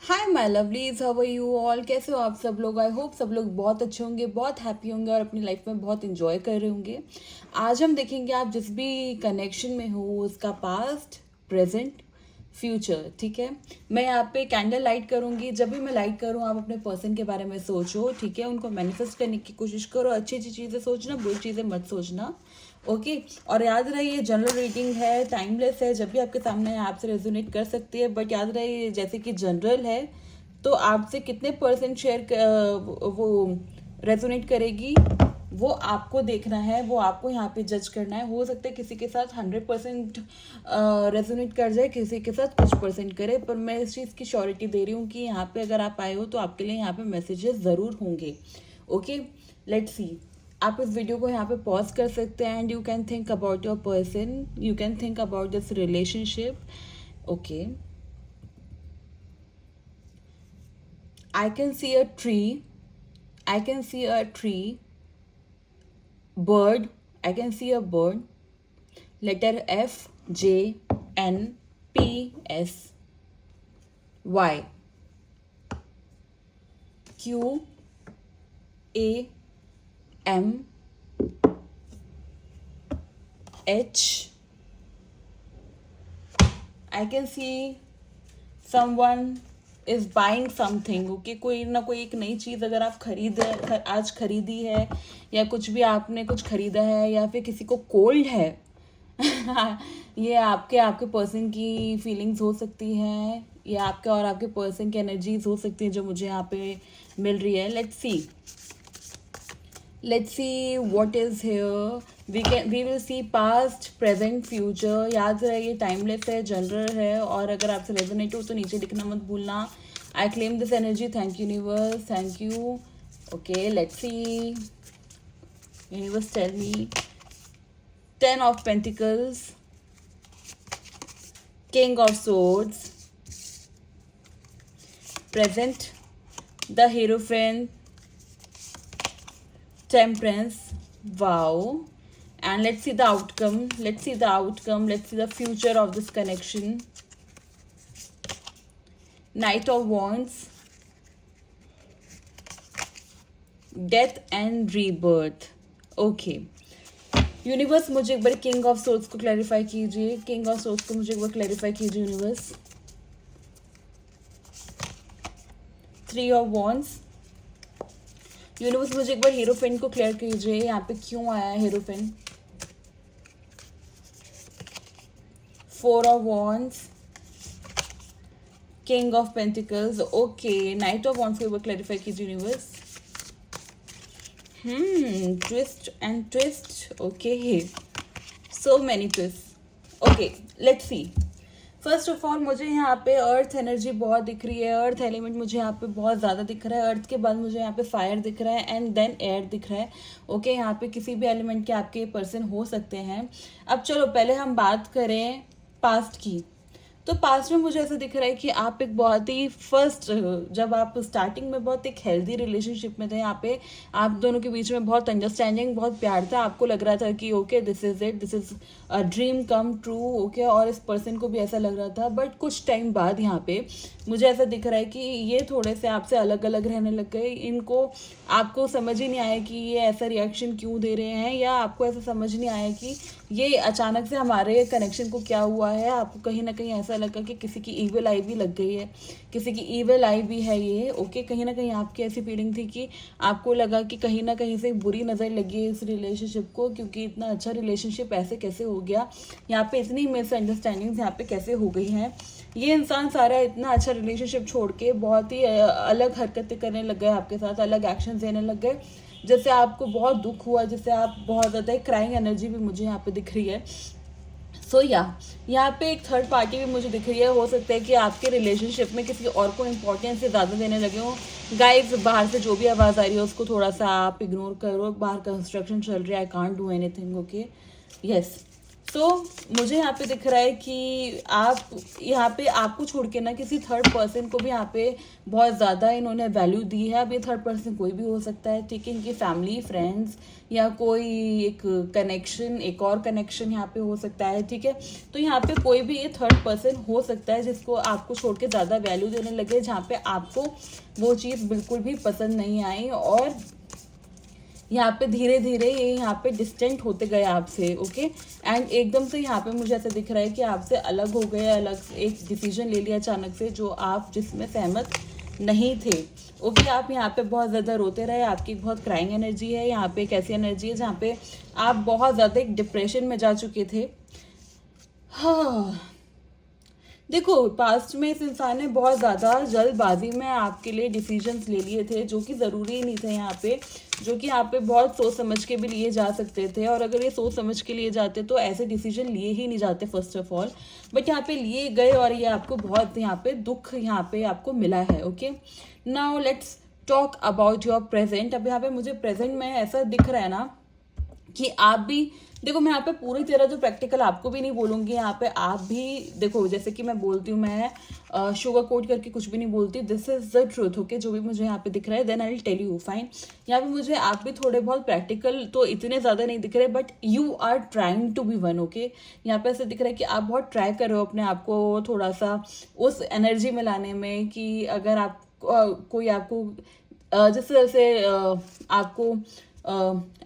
Hi my lovelies, how are you all? कैसे हो आप सब लोग? आई होप सब लोग बहुत अच्छे होंगे, बहुत हैप्पी होंगे और अपनी लाइफ में बहुत इंजॉय कर रहे होंगे। आज हम देखेंगे आप जिस भी कनेक्शन में हो उसका पास्ट, प्रेजेंट, फ्यूचर। ठीक है, मैं यहाँ पे कैंडल लाइट करूँगी। जब भी मैं लाइट करूँ आप अपने पर्सन के बारे में सोचो, ठीक है, उनको मैनिफेस्ट करने की कोशिश करो। अच्छी अच्छी चीज़ें सोचना, बुरी चीज़ें मत सोचना। ओके और याद रहे ये जनरल रीडिंग है, टाइमलेस है। जब भी आपके सामने है आपसे रेजोनेट कर सकती है, बट याद रहे जैसे कि जनरल है तो आपसे कितने परसेंट शेयर वो रेजोनेट करेगी वो आपको देखना है, वो आपको यहाँ पे जज करना है। हो सकता है किसी के साथ 100% रेजोनेट कर जाए, किसी के साथ कुछ परसेंट करे, पर मैं इस चीज़ की श्योरिटी दे रही हूँ कि यहाँ पे अगर आप आए हो तो आपके लिए यहाँ पे मैसेजेस ज़रूर होंगे। ओके, लेट्स सी। आप इस वीडियो को यहाँ पे पॉज कर सकते हैं and you can think about your person, you can think about this relationship. Okay, I can see a tree. I can see a tree. Bird. I can see a bird. Letter F, J, N, P, S, Y, Q, A, M, H. I can see someone is buying something. Okay, कोई ना कोई एक नई चीज़ अगर आप आज खरीदी है, या कुछ भी आपने कुछ खरीदा है, या फिर किसी को कोल्ड है ये आपके आपके पर्सन की फीलिंग्स हो सकती हैं, या आपके और आपके पर्सन की एनर्जीज हो सकती हैं जो मुझे यहाँ पे मिल रही है। Let's see what is here. We will see past, present, future. याद रहे ये टाइमलेस है, जनरल है, और अगर आपसे रेजोनेट हो तो नीचे लिखना मत भूलना। I claim this energy, thank you universe, thank you. Okay, let's see. Universe tell me 10 of Pentacles, King of Swords, present, the Hierophant, Temperance. Wow. And let's see the outcome. Let's see the outcome. Let's see the future of this connection. Knight of Wands, Death and Rebirth. Okay. Universe मुझे एक बार king of souls को clarify कीजिए। King of souls को मुझे एक बार clarify कीजिए universe. 3 of wands. Universe मुझे एक बार हीरोफेन को क्लियर कीजिए, यहाँ पे क्यों आया है हीरोफेन। 4 of wands, king of pentacles. Okay, night of wands को एक बार क्लैरिफाई कीजिए universe. Twist and twist. Okay, so many twist. Okay, let's see. First of all मुझे यहाँ पे अर्थ एनर्जी बहुत दिख रही है। अर्थ एलिमेंट मुझे यहाँ पे बहुत ज़्यादा दिख रहा है। अर्थ के बाद मुझे यहाँ पे फायर दिख रहा है एंड देन एयर दिख रहा है। ओके, यहाँ पे किसी भी एलिमेंट के आपके पर्सन हो सकते हैं। अब चलो पहले हम बात करें पास्ट की। तो पास्ट में मुझे ऐसा दिख रहा है कि आप एक बहुत ही जब आप स्टार्टिंग में बहुत एक हेल्दी रिलेशनशिप में थे, यहाँ पे आप दोनों के बीच में बहुत अंडरस्टैंडिंग, बहुत प्यार था। आपको लग रहा था कि okay this is it, this is a dream come true. Okay, और इस पर्सन को भी ऐसा लग रहा था, बट कुछ टाइम बाद यहाँ पे मुझे ऐसा दिख रहा है कि ये थोड़े से आपसे अलग अलग रहने लग गए। इनको आपको समझ ही नहीं आया कि ये ऐसा रिएक्शन क्यों दे रहे हैं, या आपको ऐसा समझ नहीं आया कि ये अचानक से हमारे कनेक्शन को क्या हुआ है। आपको कहीं ना कहीं ऐसा लगा कि किसी की ईविल आई भी लग गई है, किसी की ईविल आई भी है ये। ओके, कहीं ना कहीं आपकी ऐसी फीलिंग थी कि आपको लगा कि कहीं ना कहीं से बुरी नज़र लगी है इस रिलेशनशिप को, क्योंकि इतना अच्छा रिलेशनशिप ऐसे कैसे हो गया, यहाँ पे इतनी मिसअंडरस्टैंडिंग्स यहाँ पे कैसे हो गई हैं। ये इंसान सारा इतना अच्छा रिलेशनशिप छोड़ के बहुत ही अलग हरकतें करने लग गए आपके साथ, अलग एक्शन देने लग गए, जिससे आपको बहुत दुख हुआ, जिससे आप बहुत ज़्यादा क्राइंग एनर्जी भी मुझे यहाँ पे दिख रही है। सो यहाँ पे एक थर्ड पार्टी भी मुझे दिख रही है। हो सकता है कि आपके रिलेशनशिप में किसी और को इम्पोर्टेंस से ज़्यादा देने लगे हो। गाइस, बाहर से जो भी आवाज़ आ रही है उसको थोड़ा सा आप इग्नोर करो। बाहर कंस्ट्रक्शन चल रही है, I can't do anything. Okay, yes. तो मुझे यहाँ पे दिख रहा है कि आप यहाँ पे आपको छोड़ के ना किसी थर्ड पर्सन को भी यहाँ पे बहुत ज़्यादा इन्होंने वैल्यू दी है। अब ये थर्ड पर्सन कोई भी हो सकता है, ठीक है, इनकी फैमिली, फ्रेंड्स या कोई एक कनेक्शन, एक और कनेक्शन यहाँ पे हो सकता है, ठीक है। तो यहाँ पे कोई भी ये थर्ड पर्सन हो सकता है जिसको आपको छोड़ के ज़्यादा वैल्यू देने लगे, जहाँ पे आपको वो चीज़ बिल्कुल भी पसंद नहीं आई और यहाँ पे धीरे धीरे ये यहाँ पे डिस्टेंट होते गए आपसे, ओके। एंड एकदम से यहाँ पे मुझे ऐसा दिख रहा है कि आपसे अलग हो गए, अलग एक डिसीजन ले लिया अचानक से जो आप जिसमें सहमत नहीं थे, ओके। आप यहाँ पे बहुत ज़्यादा रोते रहे, आपकी बहुत क्राइंग एनर्जी है यहाँ पे। एक ऐसी एनर्जी है जहाँ पे आप बहुत ज़्यादा एक डिप्रेशन में जा चुके थे। हाँ, देखो पास्ट में इस इंसान ने बहुत ज़्यादा जल्दबाजी में आपके लिए डिसीजंस ले लिए थे जो कि ज़रूरी ही नहीं थे यहाँ पे, जो कि यहाँ पे बहुत सोच समझ के भी लिए जा सकते थे। और अगर ये सोच समझ के लिए जाते तो ऐसे डिसीजन लिए ही नहीं जाते फर्स्ट ऑफ ऑल, बट यहाँ पे लिए गए और ये आपको बहुत यहाँ पे दुख यहाँ पे आपको मिला है, okay. Now let's talk about your present. अब यहाँ पे मुझे प्रेजेंट में ऐसा दिख रहा है ना कि आप भी देखो, मैं यहाँ पे पूरी तरह तो प्रैक्टिकल आपको भी नहीं बोलूँगी, यहाँ पे आप भी देखो, जैसे कि मैं बोलती हूँ, मैं शुगर कोट करके कुछ भी नहीं बोलती, this is the truth, okay. जो भी मुझे यहाँ पे दिख रहा है then I will tell you, fine. यहाँ पे मुझे आप भी थोड़े बहुत प्रैक्टिकल तो इतने ज़्यादा नहीं दिख रहे, but you are trying to be one, okay. यहाँ पे ऐसे दिख रहा है कि आप बहुत ट्राई कर रहे हो अपने आप को थोड़ा सा उस एनर्जी में लाने में कि अगर आप कोई आपको जिस तरह से आपको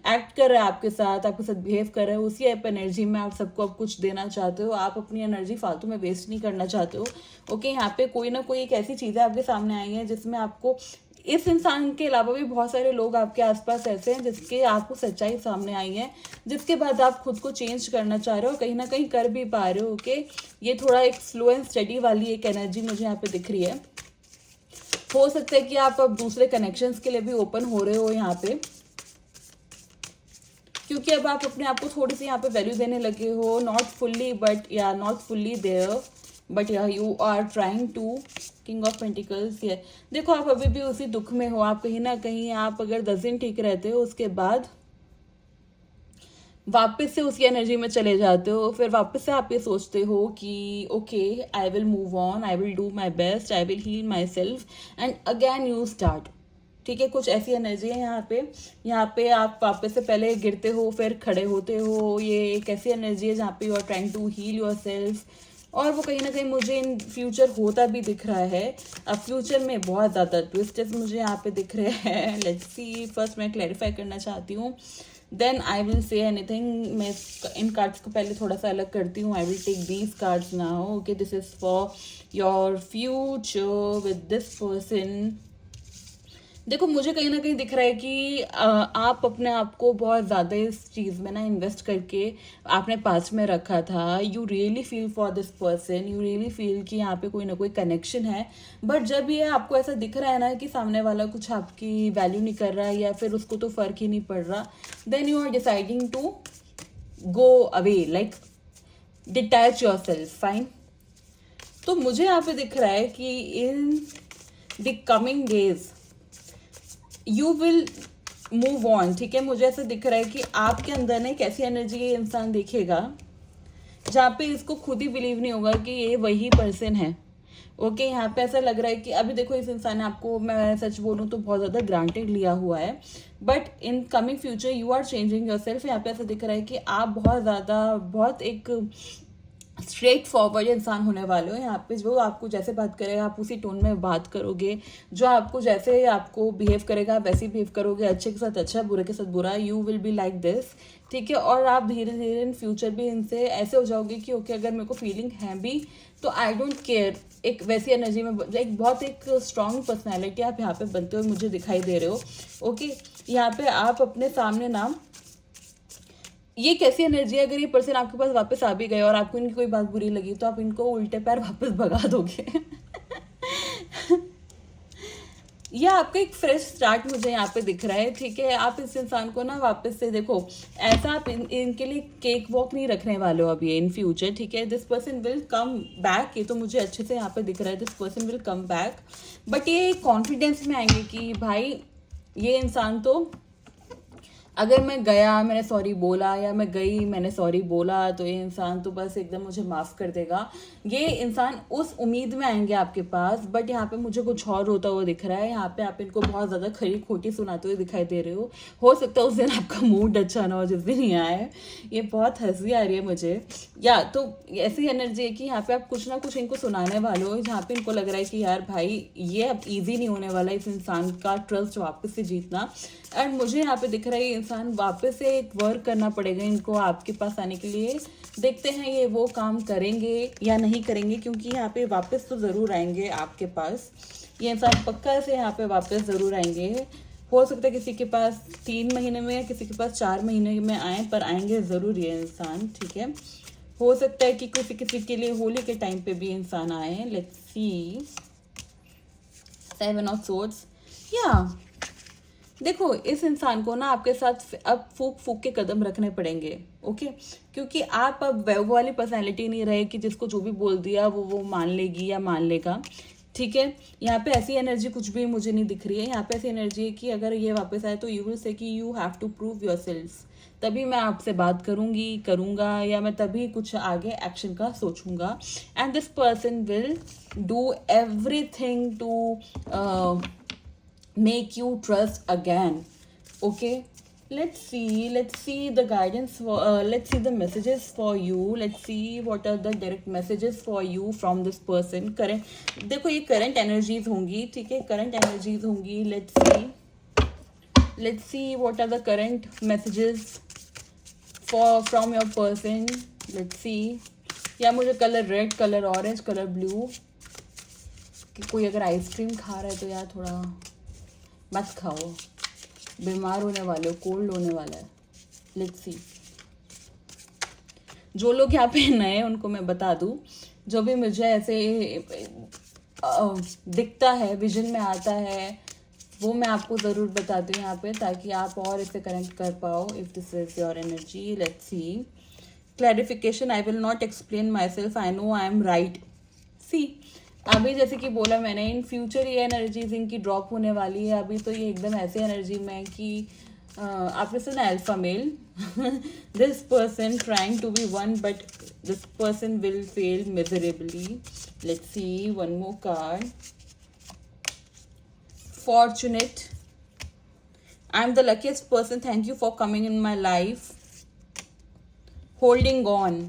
एक्ट कर रहा है आपके साथ, आपके साथ बिहेव कर रहा है, उसी आप एनर्जी में आप सबको अब कुछ देना चाहते हो। आप अपनी एनर्जी फालतू में वेस्ट नहीं करना चाहते हो, ओके। यहाँ पे कोई ना कोई एक ऐसी चीज़ें आपके सामने आई हैं जिसमें आपको, इस इंसान के अलावा भी बहुत सारे लोग आपके आसपास ऐसे हैं जिसके आपको सच्चाई सामने आई है, जिसके बाद आप खुद को चेंज करना चाह रहे हो, कहीं ना कहीं कर भी पा रहे हो, ओके। ये थोड़ा एक स्लो एंड स्टडी वाली एक एनर्जी मुझे यहाँ पे दिख रही है। हो सकता है कि आप अब दूसरे कनेक्शंस के लिए भी ओपन हो रहे हो यहाँ पे, क्योंकि अब आप अपने आप को थोड़ी सी यहाँ पे वैल्यू देने लगे हो, not fully but yeah not fully there, but yeah you are trying to. King of pentacles, ये देखो आप अभी भी उसी दुख में हो। आप कहीं ना कहीं, आप अगर 10 दिन ठीक रहते हो उसके बाद वापस से उसी एनर्जी में चले जाते हो, फिर वापस से आप ये सोचते हो कि okay I will move on, I will do my best, I will heal myself and again you start, ठीक है। कुछ ऐसी एनर्जी है यहाँ पे आप वापस से पहले गिरते हो फिर खड़े होते हो। ये एक ऐसी एनर्जी है जहाँ पे you are trying to heal yourself, और वो कहीं ना कहीं मुझे इन फ्यूचर होता भी दिख रहा है। अब फ्यूचर में बहुत ज़्यादा ट्विस्टेस मुझे यहाँ पे दिख रहे हैं। लेट्स सी, फर्स्ट मैं क्लैरिफाई करना चाहती हूँ, then I will say anything. मैं इन कार्ड्स को पहले थोड़ा सा अलग करती हूँ। I will take these cards now, okay. This is for your future with this person. देखो मुझे कहीं ना कहीं दिख रहा है कि आप अपने आप को बहुत ज़्यादा इस चीज़ में ना इन्वेस्ट करके आपने पास में रखा था। You really feel for this person, you really feel कि यहाँ पे कोई ना कोई कनेक्शन है, बट जब ये आपको ऐसा दिख रहा है ना कि सामने वाला कुछ आपकी वैल्यू नहीं कर रहा है या फिर उसको तो फ़र्क ही नहीं पड़ रहा, then you are deciding to go away, like detach yourself, fine. तो मुझे यहाँ पे दिख रहा है कि in the coming days you will move on, ठीक है। मुझे ऐसा दिख रहा है कि आपके अंदर ना एक ऐसी एनर्जी ये इंसान देखेगा जहाँ पे इसको खुद ही बिलीव नहीं होगा कि ये वही पर्सन है, ओके। यहाँ पे ऐसा लग रहा है कि अभी देखो इस इंसान ने आपको, मैं सच बोलूँ तो बहुत ज़्यादा ग्रांटेड लिया हुआ है, but in coming future you are changing yourself. यहाँ पे ऐसा दिख रहा है कि आप बहुत ज़्यादा, बहुत एक स्ट्रेट फॉरवर्ड इंसान होने वाले हो। यहाँ पे जो आपको जैसे बात करेगा आप उसी टोन में बात करोगे, जो आपको जैसे आपको बिहेव करेगा आप वैसे बिहेव करोगे, अच्छे के साथ अच्छा, बुरे के साथ बुरा, you will be like this, ठीक है। और आप धीरे धीरे इन फ्यूचर भी इनसे ऐसे हो जाओगे कि ओके अगर मेरे को फीलिंग है भी तो आई डोंट केयर, एक वैसी एनर्जी में एक बहुत एक स्ट्रॉन्ग पर्सनैलिटी आप यहाँ पे बनते हुए मुझे दिखाई दे रहे हो, ओके। यहाँ पे आप अपने सामने ना, ये कैसी एनर्जी है, अगर ये पर्सन आपके पास वापस आ भी गए और आपको इनकी कोई बात बुरी लगी तो आप इनको उल्टे पैर वापस भगा दोगे। या आपका एक फ्रेश स्टार्ट मुझे यहाँ पे दिख रहा है, ठीक है। आप इस इंसान को ना वापस से देखो, ऐसा आप इनके लिए केक वॉक नहीं रखने वाले हो अभी इन फ्यूचर, ठीक है। This person will come back, ये तो मुझे अच्छे से यहाँ पे दिख रहा है, this person will come back, but ये कॉन्फिडेंस में आएंगे कि भाई ये इंसान तो अगर मैं गया मैंने सॉरी बोला, या मैं गई मैंने सॉरी बोला, तो ये इंसान तो बस एकदम मुझे माफ़ कर देगा। ये इंसान उस उम्मीद में आएंगे आपके पास, बट यहाँ पे मुझे कुछ और होता हुआ दिख रहा है। यहाँ पे आप इनको बहुत ज़्यादा खरी खोटी सुनाते हुए दिखाई दे रहे हो सकता है उस दिन आपका मूड अच्छा ना हो जिस दिन ये आए। ये बहुत हंसी आ रही है मुझे। या तो ऐसी एनर्जी है कि यहाँ पे आप कुछ ना कुछ इनको सुनाने वाले हो, जहाँ पे इनको लग रहा है कि यार भाई ये अब ईजी नहीं होने वाला इस इंसान का ट्रस्ट वापस से जीतना। एंड मुझे यहाँ पे दिख रहा है ये इंसान वापस से एक वर्क करना पड़ेगा इनको आपके पास आने के लिए। देखते हैं ये वो काम करेंगे या नहीं करेंगे, क्योंकि यहाँ पे वापस तो ज़रूर आएंगे आपके पास। ये इंसान पक्का से यहाँ पे वापस ज़रूर आएंगे। हो सकता है किसी के पास 3 महीने में या किसी के पास 4 महीने में आए, पर आएंगे ज़रूर ये इंसान, ठीक है। हो सकता है कि किसी किसी के लिए होली के टाइम पे भी इंसान आए। Let's see 7 of swords. या देखो इस इंसान को ना आपके साथ अब फूक फूक के कदम रखने पड़ेंगे, ओके। क्योंकि आप अब वो वाली पर्सनैलिटी नहीं रहे कि जिसको जो भी बोल दिया वो मान लेगी या मान लेगा, ठीक है। यहाँ पे ऐसी एनर्जी कुछ भी मुझे नहीं दिख रही है। यहाँ पे ऐसी एनर्जी है कि अगर ये वापस आए तो यू विल से कि you have to prove yourself, तभी मैं आपसे बात करूँगा, या मैं तभी कुछ आगे एक्शन का सोचूंगा। And this person will do everything to make you trust again, okay। let's see the guidance for let's see the messages for you, let's see what are the direct messages for you from this person। Current देखो ये current energies होंगी, ठीक है, current energies होंगी। let's see what are the current messages for from your person। let's see, या मुझे colour red, colour orange, colour blue, कि कोई अगर आइसक्रीम खा रहा है तो यार थोड़ा मत खाओ, बीमार होने वाले हो, कोल्ड होने वाला है। लेट्स सी, जो लोग यहाँ पे नए हैं उनको मैं बता दूँ, जो भी मुझे ऐसे दिखता है, विजन में आता है, वो मैं आपको ज़रूर बताती हूँ यहाँ पे, ताकि आप और इसे कनेक्ट कर पाओ। If this is your energy, let's see clarification. I will not explain myself, I know I am right. See अभी जैसे कि बोला मैंने, इन फ्यूचर ये एनर्जीज इनकी ड्रॉप होने वाली है। अभी तो ये एकदम ऐसे एनर्जी में है कि आपने सुना alpha male, this person trying to be one but this person will fail miserably. Let's see one more card, fortunate. I am the luckiest person, thank you for coming in my life, holding on,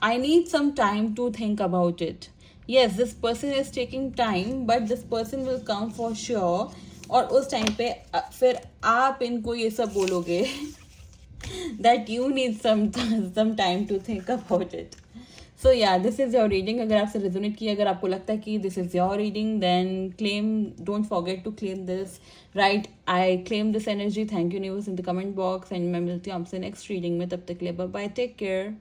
I need some time to think about it। yes, this person is taking time but this person will come for sure। और उस time पे फिर आप इनको ये सब बोलोगे that you need some time to think about it। so yeah, this is your reading। अगर आपसे रेजोनेट किया, अगर आपको लगता है कि this is your reading, then claim, don't forget to claim this, right? I claim this energy। thank you universe in the comment box, and मैं मिलती हूँ आपसे नेक्स्ट रीडिंग में। तब तक के लिए बाय बाय, टेक केयर।